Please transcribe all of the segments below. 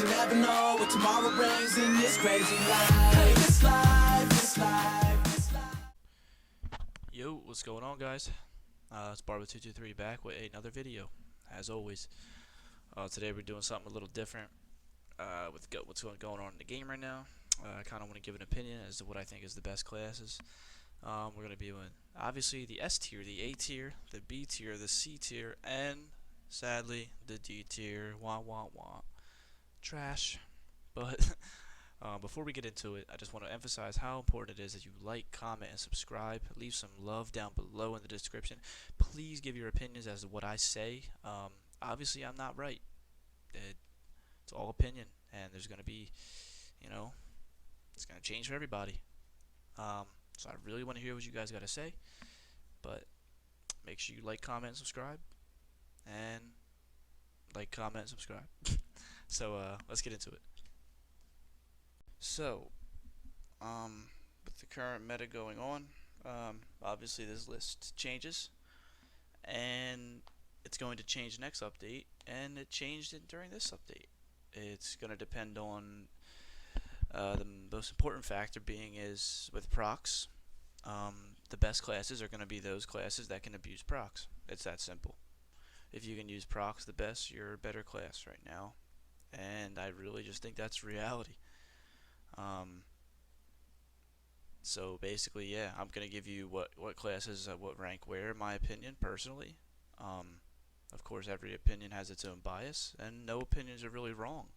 you never know what tomorrow brings in this crazy life. Hey, this life, this life, this life. Yo, what's going on, guys? It's Barba223 back with another video, as always. Today we're doing something a little different with what's going on in the game right now. I kind of want to give an opinion as to what I think is the best classes. We're going to be doing, obviously, the S tier, the A tier, the B tier, the C tier, and, sadly, the D tier. Wah, wah, wah. Trash. But before we get into it, I just want to emphasize how important it is that you like, comment, and subscribe. Leave some love down below in the description. Please give your opinions as to what I say. Obviously, I'm not right. It's all opinion, and there's going to be, it's going to change for everybody. So I really want to hear what you guys got to say. But make sure you like, comment, and subscribe. And like, comment, and subscribe. So let's get into it. So, with the current meta going on, obviously this list changes, and it's going to change next update, and it changed during this update. It's going to depend on the most important factor being is with procs. The best classes are going to be those classes that can abuse procs. It's that simple. If you can use procs the best, you're a better class right now, and I really just think that's reality. So basically, yeah, I'm gonna give you what classes what rank where, in my opinion, personally. Of course, every opinion has its own bias, and no opinions are really wrong.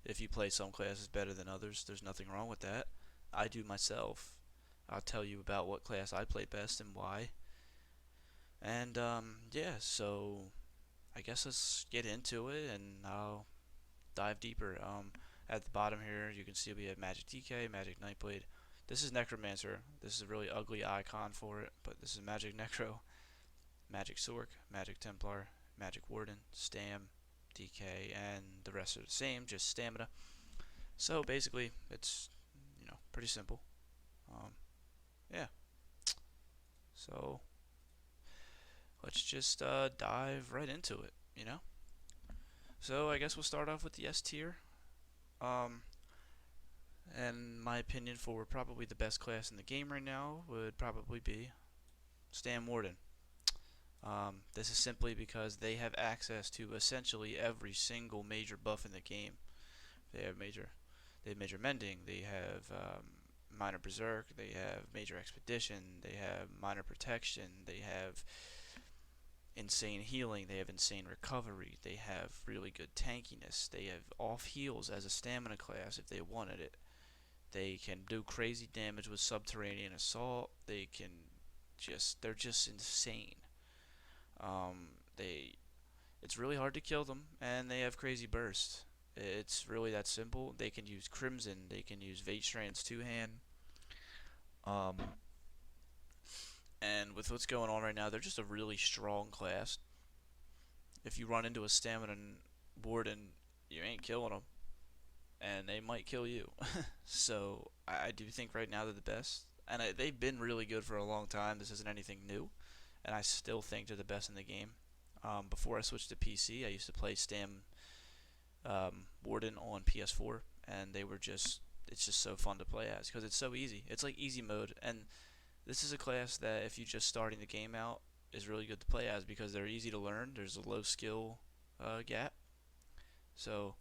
If you play some classes better than others, there's nothing wrong with that. I do myself. I'll tell you about what class I play best and why. And yeah, so I guess let's get into it, and I'll dive deeper. At the bottom here, you can see we have Magic DK, Magic Nightblade. This is Necromancer. This is a really ugly icon for it, but this is Magic Necro, Magic Sorc, Magic Templar, Magic Warden, Stam, DK, and the rest are the same, just stamina. So basically, it's pretty simple. Yeah. So let's just dive right into it. So I guess we'll start off with the S tier. And my opinion for probably the best class in the game right now would probably be Stam Warden. This is simply because they have access to essentially every single major buff in the game. They have major mending. They have minor berserk. They have major expedition. They have minor protection. They have insane healing. They have insane recovery. They have really good tankiness. They have off heals as a stamina class if they wanted it. They can do crazy damage with subterranean assault. They're just insane. It's really hard to kill them, and they have crazy burst. It's really that simple. They can use Crimson. They can use Vatestrand's two-hand. And with what's going on right now, they're just a really strong class. If you run into a stamina Warden, you ain't killing them, and they might kill you. So I do think right now they're the best, and they've been really good for a long time. This isn't anything new, and I still think they're the best in the game. Before I switched to PC, I used to play Stam Warden on PS4, and it's just so fun to play as because it's so easy. It's like easy mode, and this is a class that if you're just starting the game out is really good to play as because they're easy to learn. There's a low skill gap, so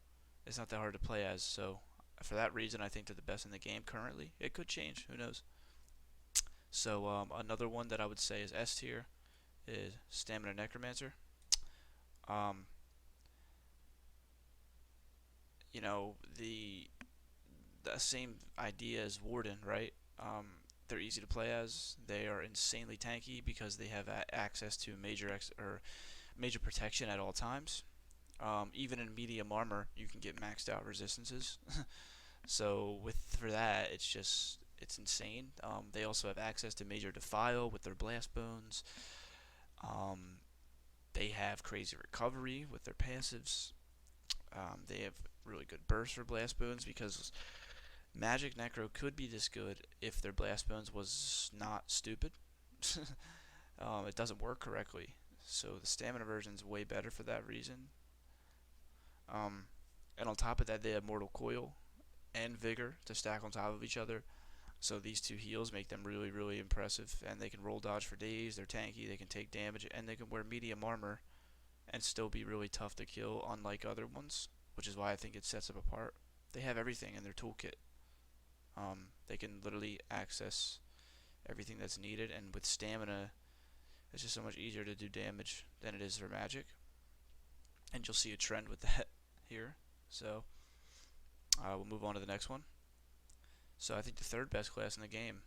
it's not that hard to play as. So for that reason, I think they're the best in the game currently. It could change, who knows. So another one that I would say is S tier is Stamina Necromancer. The same idea as Warden, right? They're easy to play as. They are insanely tanky because they have access to major protection at all times. Even in medium armor, you can get maxed out resistances. So for that, it's insane. They also have access to major defile with their blast bones. They have crazy recovery with their passives. They have really good burst for blast bones because Magic Necro could be this good if their blast bones was not stupid. It doesn't work correctly, so the stamina version is way better for that reason. And on top of that, they have Mortal Coil and Vigor to stack on top of each other. So these two heals make them really, really impressive, and they can roll dodge for days. They're tanky, they can take damage, and they can wear medium armor and still be really tough to kill, unlike other ones, which is why I think it sets them apart. They have everything in their toolkit. They can literally access everything that's needed, and with stamina, it's just so much easier to do damage than it is for magic. And you'll see a trend with that here. So we'll move on to the next one. So I think the third best class in the game.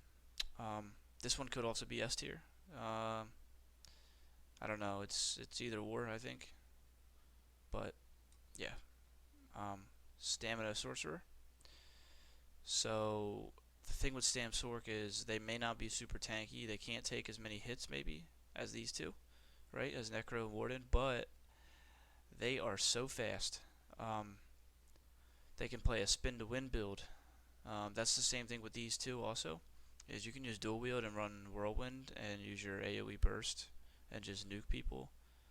This one could also be S tier. I don't know. It's either or, I think. But yeah, Stamina Sorcerer. So the thing with Stam Sorc is they may not be super tanky. They can't take as many hits maybe as these two, right? As Necro and Warden, but they are so fast. They can play a spin to win build. That's the same thing with these two also. Is you can use dual wield and run Whirlwind and use your AoE burst and just nuke people.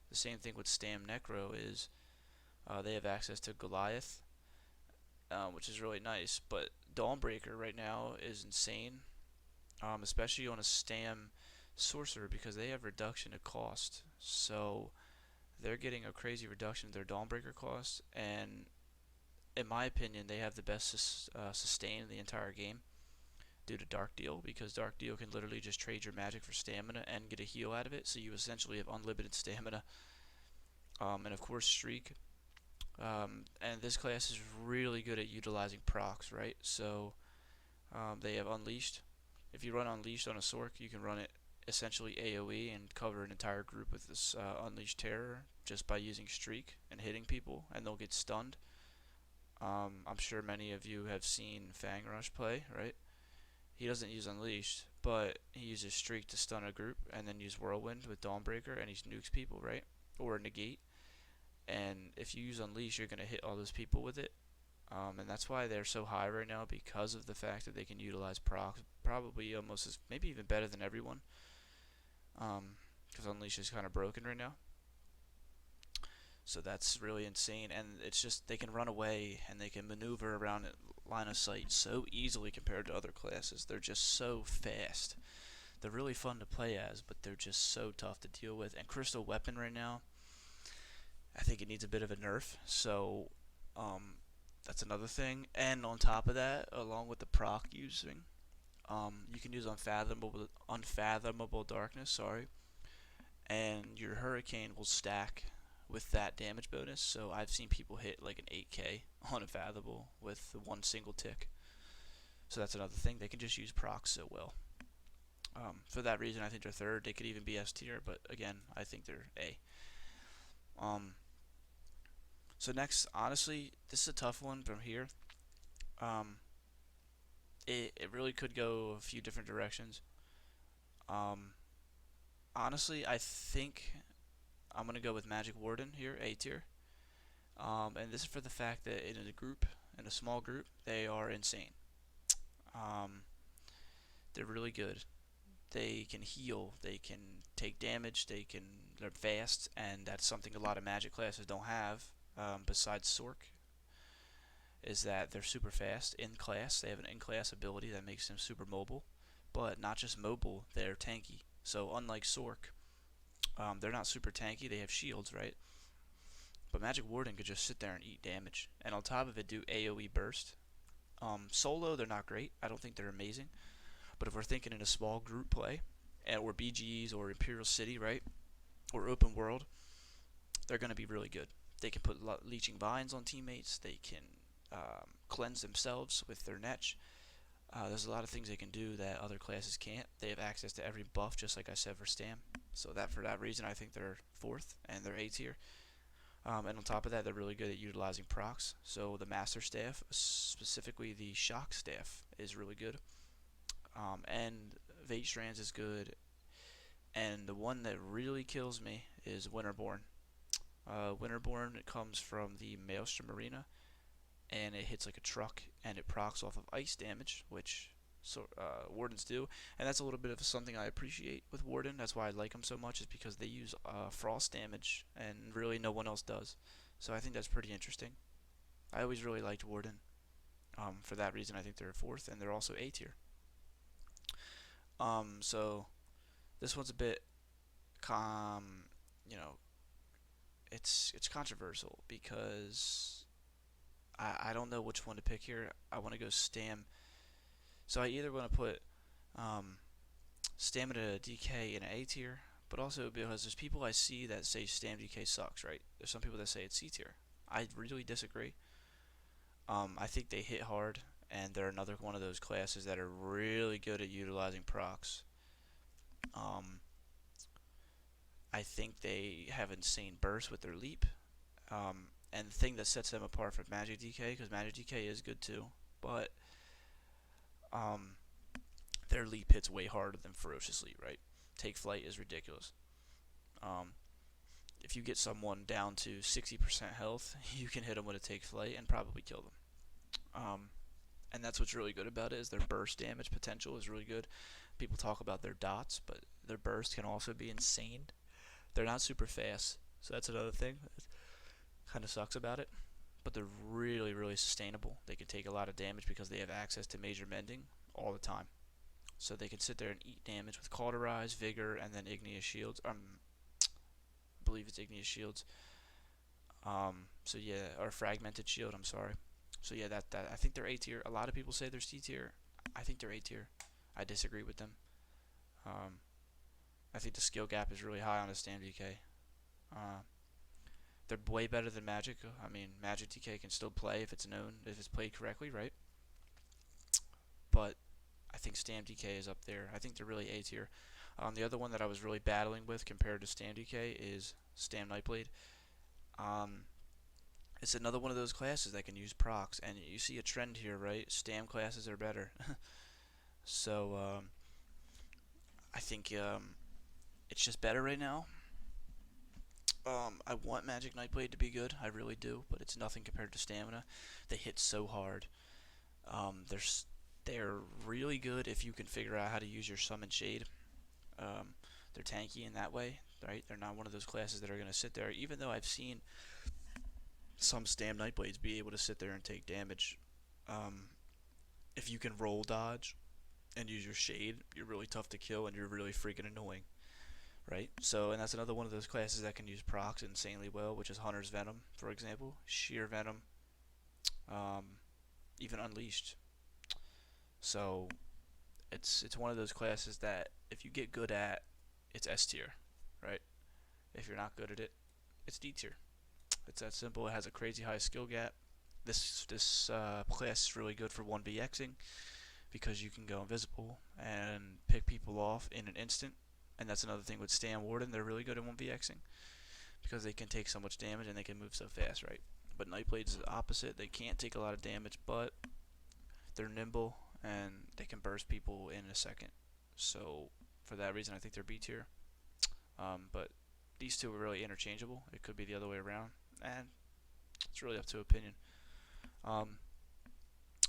The same thing with Stam Necro is they have access to Goliath, which is really nice. But Dawnbreaker right now is insane, especially on a Stam Sorcerer because they have reduction of cost. So they're getting a crazy reduction of their Dawnbreaker cost, and in my opinion, they have the best sustain in the entire game due to Dark Deal, because Dark Deal can literally just trade your magic for stamina and get a heal out of it, so you essentially have unlimited stamina. And of course Streak. And this class is really good at utilizing procs, right? So they have Unleashed. If you run Unleashed on a Sorc, you can run it essentially AoE and cover an entire group with this Unleashed Terror just by using Streak and hitting people, and they'll get stunned. I'm sure many of you have seen Fang Rush play, right? He doesn't use Unleashed, but he uses Streak to stun a group, and then use Whirlwind with Dawnbreaker, and he nukes people, right? Or Negate. And if you use Unleash, you're going to hit all those people with it. And that's why they're so high right now, because of the fact that they can utilize procs probably almost as, maybe even better than everyone. Because Unleash is kind of broken right now. So that's really insane, and it's just they can run away and they can maneuver around line of sight so easily compared to other classes. They're just so fast. They're really fun to play as, but they're just so tough to deal with. And Crystal Weapon right now, I think it needs a bit of a nerf, so that's another thing. And on top of that, along with the proc using, you can use Unfathomable Darkness, and your Hurricane will stack with that damage bonus. So I've seen people hit like an 8k on Unfathomable with one single tick. So that's another thing. They can just use procs so well. For that reason, I think they're third. They could even be S tier, but again, I think they're A. So next, honestly, this is a tough one from here. It really could go a few different directions. Honestly, I think I'm going to go with Magic Warden here, A tier. And this is for the fact that in a small group, they are insane. They're really good. They can heal, they can take damage, they're fast, and that's something a lot of magic classes don't have, besides Sorc, is that they're super fast in class. They have an in-class ability that makes them super mobile, but not just mobile, they're tanky. So unlike Sorc, they're not super tanky, they have shields, right? But Magic Warden could just sit there and eat damage, and on top of it do AoE burst. Solo, they're not great. I don't think they're amazing. But if we're thinking in a small group play, or BGs, or Imperial City, right, or open world, they're going to be really good. They can put Leeching Vines on teammates. They can cleanse themselves with their Netch. There's a lot of things they can do that other classes can't. They have access to every buff, just like I said for Stam. So for that reason, I think they're fourth, and they're A tier. And on top of that, they're really good at utilizing procs. So the Master Staff, specifically the Shock Staff, is really good. And Vate Strands is good. And the one that really kills me is Winterbourne. Winterbourne comes from the Maelstrom Arena, and it hits like a truck, and it procs off of ice damage, which Wardens do, and that's a little bit of something I appreciate with Warden. That's why I like them so much, is because they use frost damage, and really no one else does. So I think that's pretty interesting. I always really liked Warden. For that reason, I think they're fourth, and they're also A tier. So this one's a bit, you know, it's controversial because I don't know which one to pick here. I want to go Stam. So I either want to put Stamina DK in an A tier, but also because there's people I see that say Stam DK sucks, right? There's some people that say it's C tier. I really disagree. I think they hit hard, and they're another one of those classes that are really good at utilizing procs. I think they have insane burst with their leap. And the thing that sets them apart from Magic DK, because Magic DK is good too, but their leap hits way harder than Ferocious Leap, right? Take Flight is ridiculous. If you get someone down to 60% health, you can hit them with a Take Flight and probably kill them. And that's what's really good about it, is their burst damage potential is really good. People talk about their dots, but their burst can also be insane. They're not super fast, so that's another thing that kind of sucks about it. But they're really, really sustainable. They can take a lot of damage because they have access to major mending all the time. So they can sit there and eat damage with Cauterize, Vigor, and then Igneous Shields. I believe it's Igneous Shields. So yeah, or Fragmented Shield, I'm sorry. So yeah, that I think they're A tier. A lot of people say they're C tier. I think they're A tier. I disagree with them. I think the skill gap is really high on a Stam DK. They're way better than Magic. I mean, Magic DK can still play if it's known, if it's played correctly, right? But I think Stam DK is up there. I think they're really A tier. The other one that I was really battling with compared to Stam DK is Stam Nightblade. It's another one of those classes that can use procs, and you see a trend here, right? Stam classes are better. So I think it's just better right now. I want Magic Nightblade to be good, I really do, but it's nothing compared to Stamina. They hit so hard. They're really good if you can figure out how to use your Summon Shade. They're tanky in that way, right? They're not one of those classes that are going to sit there, even though I've seen some Stam Nightblades be able to sit there and take damage. If you can roll dodge and use your Shade, you're really tough to kill and you're really freaking annoying, right? So, and that's another one of those classes that can use procs insanely well, which is Hunter's Venom, for example, Sheer Venom, even Unleashed. So it's one of those classes that if you get good at, it's S tier, right? If you're not good at it, it's D tier. It's that simple. It has a crazy high skill gap. This class is really good for 1vxing because you can go invisible and pick people off in an instant. And that's another thing with Stam Warden. They're really good at 1vxing because they can take so much damage and they can move so fast, right? But Nightblade's the opposite. They can't take a lot of damage, but they're nimble and they can burst people in a second. So for that reason, I think they're B tier. But these two are really interchangeable. It could be the other way around, and it's really up to opinion.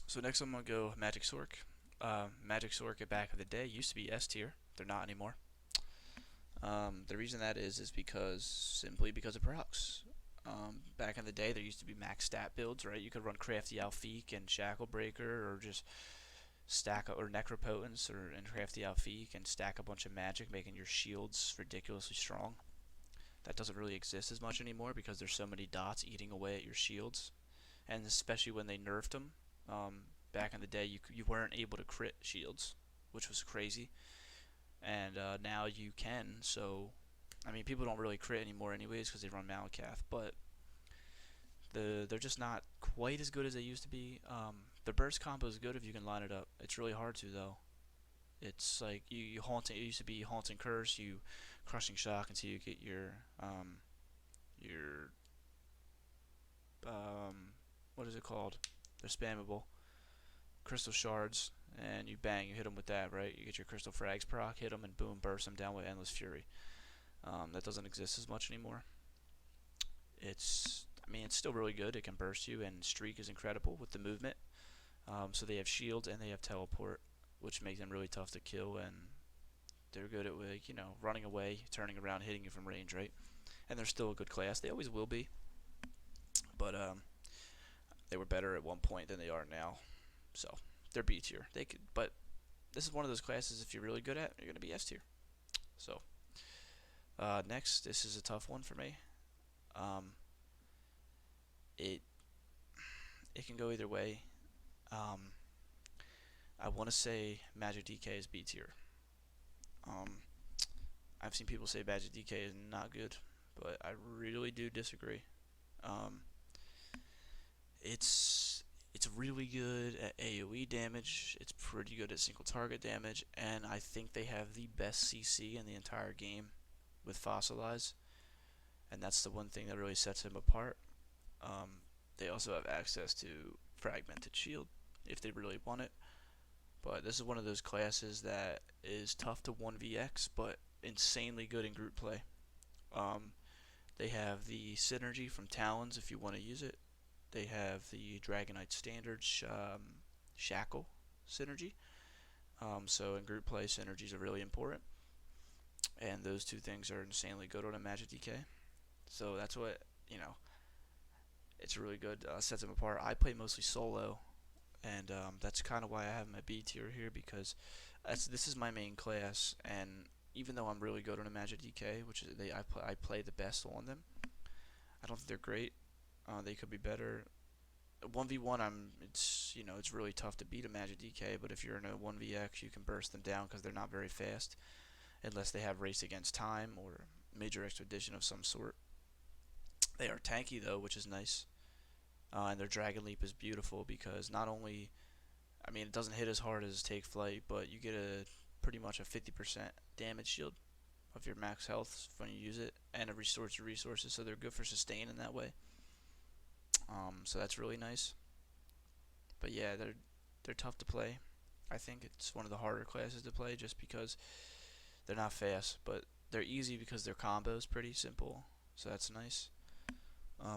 So next I'm going to go Magic Sorc. Magic Sorc back in the day used to be S tier. They're not anymore. The reason that is simply because of procs. Back in the day, there used to be max stat builds, right? You could run Crafty Alfiq and Shackle Breaker, or just stack or Necropotence and Crafty Alfiq and stack a bunch of magic, making your shields ridiculously strong. That doesn't really exist as much anymore because there's so many dots eating away at your shields, and especially when they nerfed them. Back in the day, you weren't able to crit shields, which was crazy, and now you can. So, I mean, people don't really crit anymore anyways because they run Malakath, but they're just not quite as good as they used to be. The burst combo is good if you can line it up. It's really hard to though. It's like you haunting. It used to be haunting curse, you crushing shock until you get your what is it called? They're spammable. Crystal shards, and you bang, you hit them with that, right? You get your crystal frags proc, hit them, and boom, burst them down with endless fury. That doesn't exist as much anymore. It's still really good. It can burst you, and streak is incredible with the movement. So they have shield and they have teleport, which makes them really tough to kill, and they're good at, like, running away, turning around, hitting you from range, right? And they're still a good class. They always will be. But They were better at one point than they are now, so they're B tier. They could, but this is one of those classes if you're really good at, you're gonna be S tier. So next, this is a tough one for me. It it can go either way. I want to say Magic DK is B tier. I've seen people say Magic DK is not good, but I really do disagree. It's really good at AoE damage. It's pretty good at single target damage, and I think they have the best CC in the entire game with Fossilize, and that's the one thing that really sets him apart. They also have access to Fragmented Shield if they really want it, but this is one of those classes that is tough to 1vx, but insanely good in group play. They have the synergy from Talons if you want to use it. They have the Dragonite Standard Shackle synergy. So in group play, synergies are really important, and those two things are insanely good on a Magic DK. So that's what, it's really good. Sets them apart. I play mostly solo, and that's kind of why I have my B tier here, because this is my main class, and even though I'm really good on a Magic DK, which is I play the best on them, I don't think they're great. They could be better. 1v1, it's really tough to beat a Magic DK, but if you're in a 1vx, you can burst them down because they're not very fast, unless they have Race Against Time or Major Expedition of some sort. They are tanky though, which is nice. And their Dragon Leap is beautiful because not only, it doesn't hit as hard as Take Flight, but you get pretty much a 50% damage shield of your max health when you use it, and it restores your resources, so they're good for sustain in that way. So that's really nice. But yeah, they're tough to play. I think it's one of the harder classes to play just because they're not fast, but they're easy because their combo is pretty simple, so that's nice.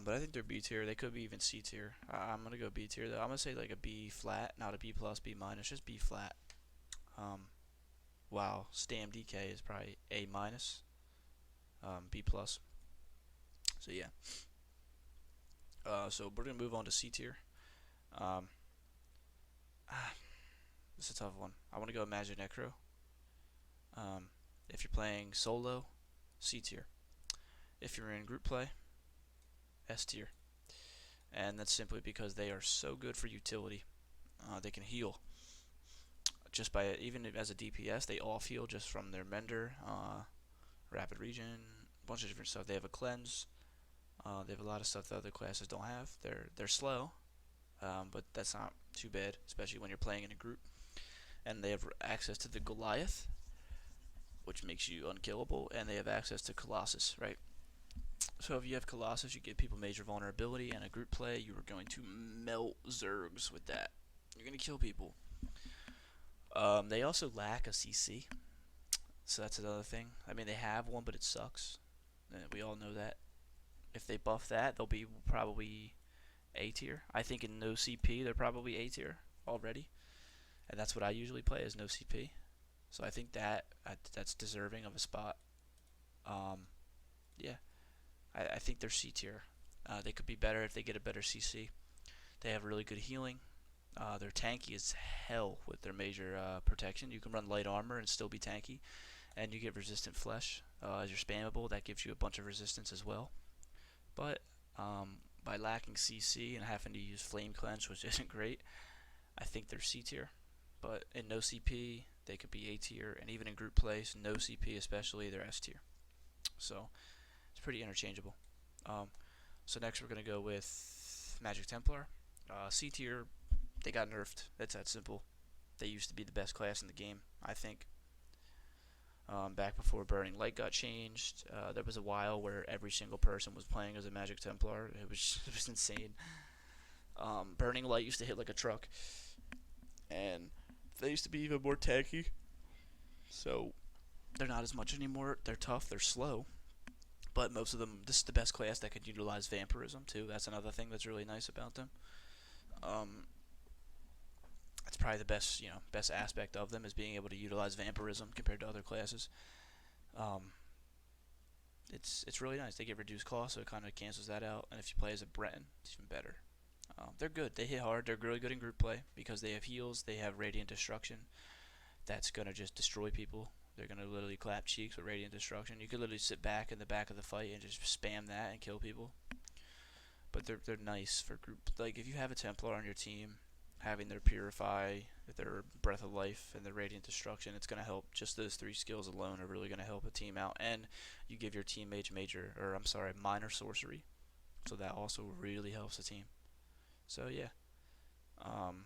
But I think they're B tier. They could be even C tier. I'm gonna go B tier though. I'm gonna say like a B flat, not a B plus, B minus, just B flat. Wow, Stam DK is probably A minus, B plus. So yeah. So we're gonna move on to C tier. This is a tough one. I want to go Magic Necro. If you're playing solo, C tier. If you're in group play, S tier. And that's simply because they are so good for utility. They can heal. Just by, even as a DPS, they off heal just from their Mender, Rapid Regen, a bunch of different stuff. They have a Cleanse. They have a lot of stuff that other classes don't have. They're slow, but that's not too bad, especially when you're playing in a group. And they have access to the Goliath, which makes you unkillable, and they have access to Colossus, right? So if you have Colossus, you give people major vulnerability, and a group play, you are going to melt Zergs with that. You're going to kill people. They also lack a CC, so that's another thing. They have one, but it sucks. We all know that. If they buff that, they'll be probably A tier. I think in no CP, they're probably A tier already, and that's what I usually play, is no CP. So I think that's deserving of a spot. Yeah. I think they're C tier. They could be better if they get a better CC. They have really good healing. They're tanky as hell with their major protection. You can run light armor and still be tanky, and you get resistant flesh as you're spammable. That gives you a bunch of resistance as well. But by lacking CC and having to use Flame Cleanse, which isn't great, I think they're C tier. But in no CP, they could be A tier, and even in group plays, no CP especially, they're S tier. So it's pretty interchangeable. So next we're going to go with Magic Templar. C tier, they got nerfed. It's that simple. They used to be the best class in the game, I think. Back before Burning Light got changed, there was a while where every single person was playing as a Magic Templar. It was insane. Burning Light used to hit like a truck, and they used to be even more tanky. So they're not as much anymore. They're tough. They're slow. But most of them, this is the best class that can utilize vampirism too. That's another thing that's really nice about them. That's probably the best aspect of them, is being able to utilize vampirism compared to other classes. It's really nice. They get reduced cost, so it kind of cancels that out. And if you play as a Breton, it's even better. They're good. They hit hard. They're really good in group play because they have heals. They have Radiant Destruction. That's gonna just destroy people. They're gonna literally clap cheeks with Radiant Destruction. You could literally sit back in the back of the fight and just spam that and kill people. But they're nice for group. Like if you have a Templar on your team, having their Purify, their Breath of Life, and their Radiant Destruction, it's gonna help. Just those 3 skills alone are really gonna help a team out. And you give your teammates minor sorcery, so that also really helps the team. So yeah. Um,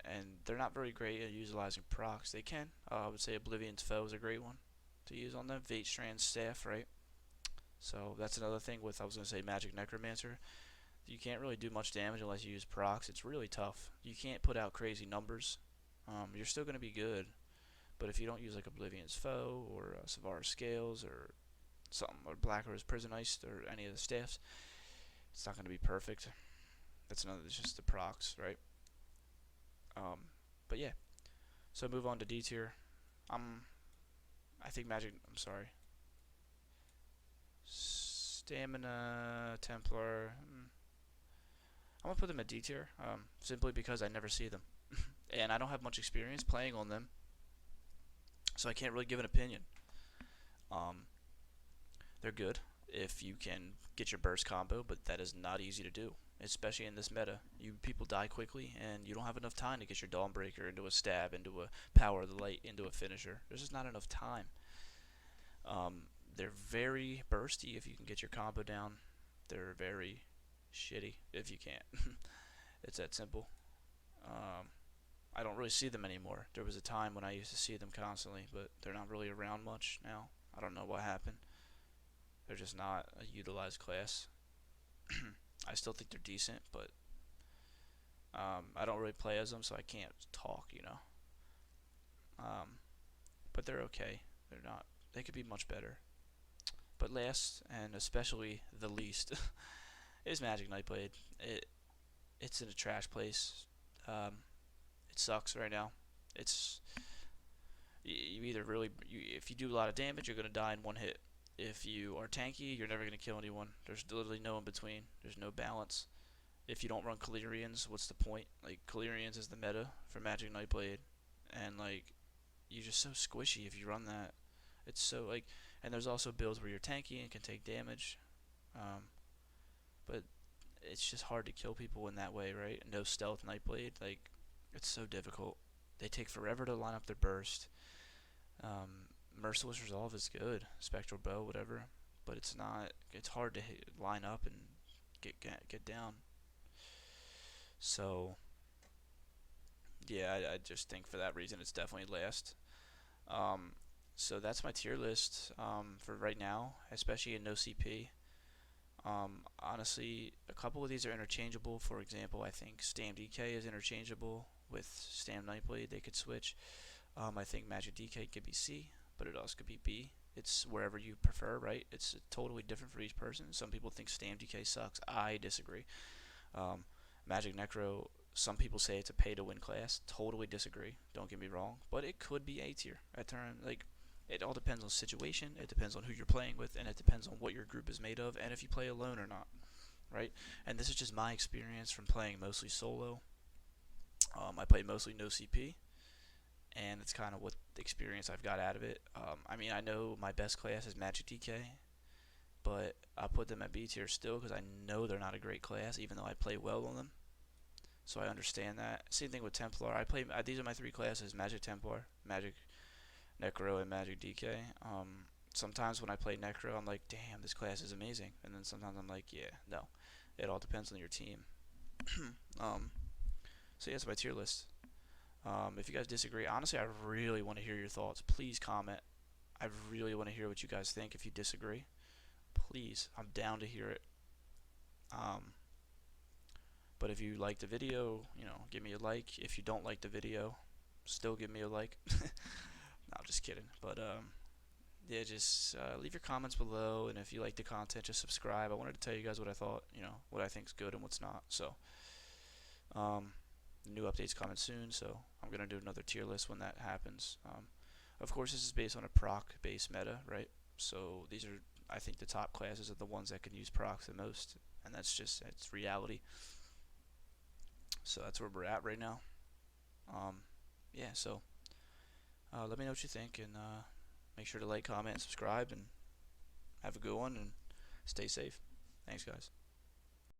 and they're not very great at utilizing procs. They can. I would say Oblivion's Foe is a great one to use on them. Vate Strand Staff, right? So that's another thing with, I was going to say, Magic Necromancer. You can't really do much damage unless you use procs. It's really tough. You can't put out crazy numbers. You're still going to be good, but if you don't use like Oblivion's Foe or Savara's Scales or something, or Black Rose Prison Ice or any of the staffs, it's not going to be perfect. That's another. It's just the procs, right? But yeah. So move on to D tier. I think Magic. I'm sorry. Stamina, Templar. I'm gonna put them at D tier, simply because I never see them, and I don't have much experience playing on them, so I can't really give an opinion. They're good if you can get your burst combo, but that is not easy to do, especially in this meta. People die quickly, and you don't have enough time to get your Dawnbreaker into a stab, into a Power of the Light, into a finisher. There's just not enough time. They're very bursty if you can get your combo down. They're very shitty if you can't. It's that simple. I don't really see them anymore. There was a time when I used to see them constantly, but they're not really around much now. I don't know what happened. They're just not a utilized class. I still think they're decent, but I don't really play as them, so I can't talk, you know. But they're okay. They're not. They could be much better. But last, and especially the least, is Magic Nightblade. It's in a trash place. It sucks right now. It's you either really if you do a lot of damage, you're gonna die in one hit. If you are tanky, you're never gonna kill anyone. There's literally no in between. There's no balance. If you don't run Calirians, what's the point? Like Calirians is the meta for Magic Nightblade, and like you're just so squishy if you run that. It's so like, and there's also builds where you're tanky and can take damage, but it's just hard to kill people in that way, right? No stealth Nightblade, like it's so difficult. They take forever to line up their burst. Merciless Resolve is good, Spectral Bow, whatever, but it's not. It's hard to line up and get down. So yeah, I just think for that reason it's definitely last. So that's my tier list for right now, especially in no CP. Honestly, a couple of these are interchangeable. For example, I think Stam DK is interchangeable with Stam Nightblade. They could switch. I think Magic DK could be C, but it also could be B. It's wherever you prefer, right? It's totally different for each person. Some people think Stam DK sucks. I disagree. Magic Necro, some people say it's a pay-to-win class. Totally disagree. Don't get me wrong, but it could be A tier at turn. Like, it all depends on situation. It depends on who you're playing with, and it depends on what your group is made of, and if you play alone or not, right? And this is just my experience from playing mostly solo. I play mostly no CP, and it's kind of what the experience I've got out of it. I mean, I know my best class is Magic DK, but I put them at B tier still because I know they're not a great class, even though I play well on them. So I understand that. Same thing with Templar. These are my 3 classes: Magic Templar, Magic Necro, and Magic DK. Sometimes when I play Necro, I'm like, damn, this class is amazing. And then sometimes I'm like, yeah, no. It all depends on your team. So yeah, it's my tier list. If you guys disagree, honestly, I really want to hear your thoughts. Please comment. I really want to hear what you guys think. If you disagree, please, I'm down to hear it. But if you like the video, give me a like. If you don't like the video, still give me a like. No, I'm just kidding. But yeah, just leave your comments below, and if you like the content, just subscribe. I wanted to tell you guys what I thought, what I think is good and what's not. So new updates coming soon, so I'm gonna do another tier list when that happens. Of course, this is based on a proc based meta, right? So these are I think the top classes are the ones that can use procs the most, and it's reality. So that's where we're at right now. Yeah, so let me know what you think, and make sure to like, comment, and subscribe, and have a good one, and stay safe. Thanks, guys.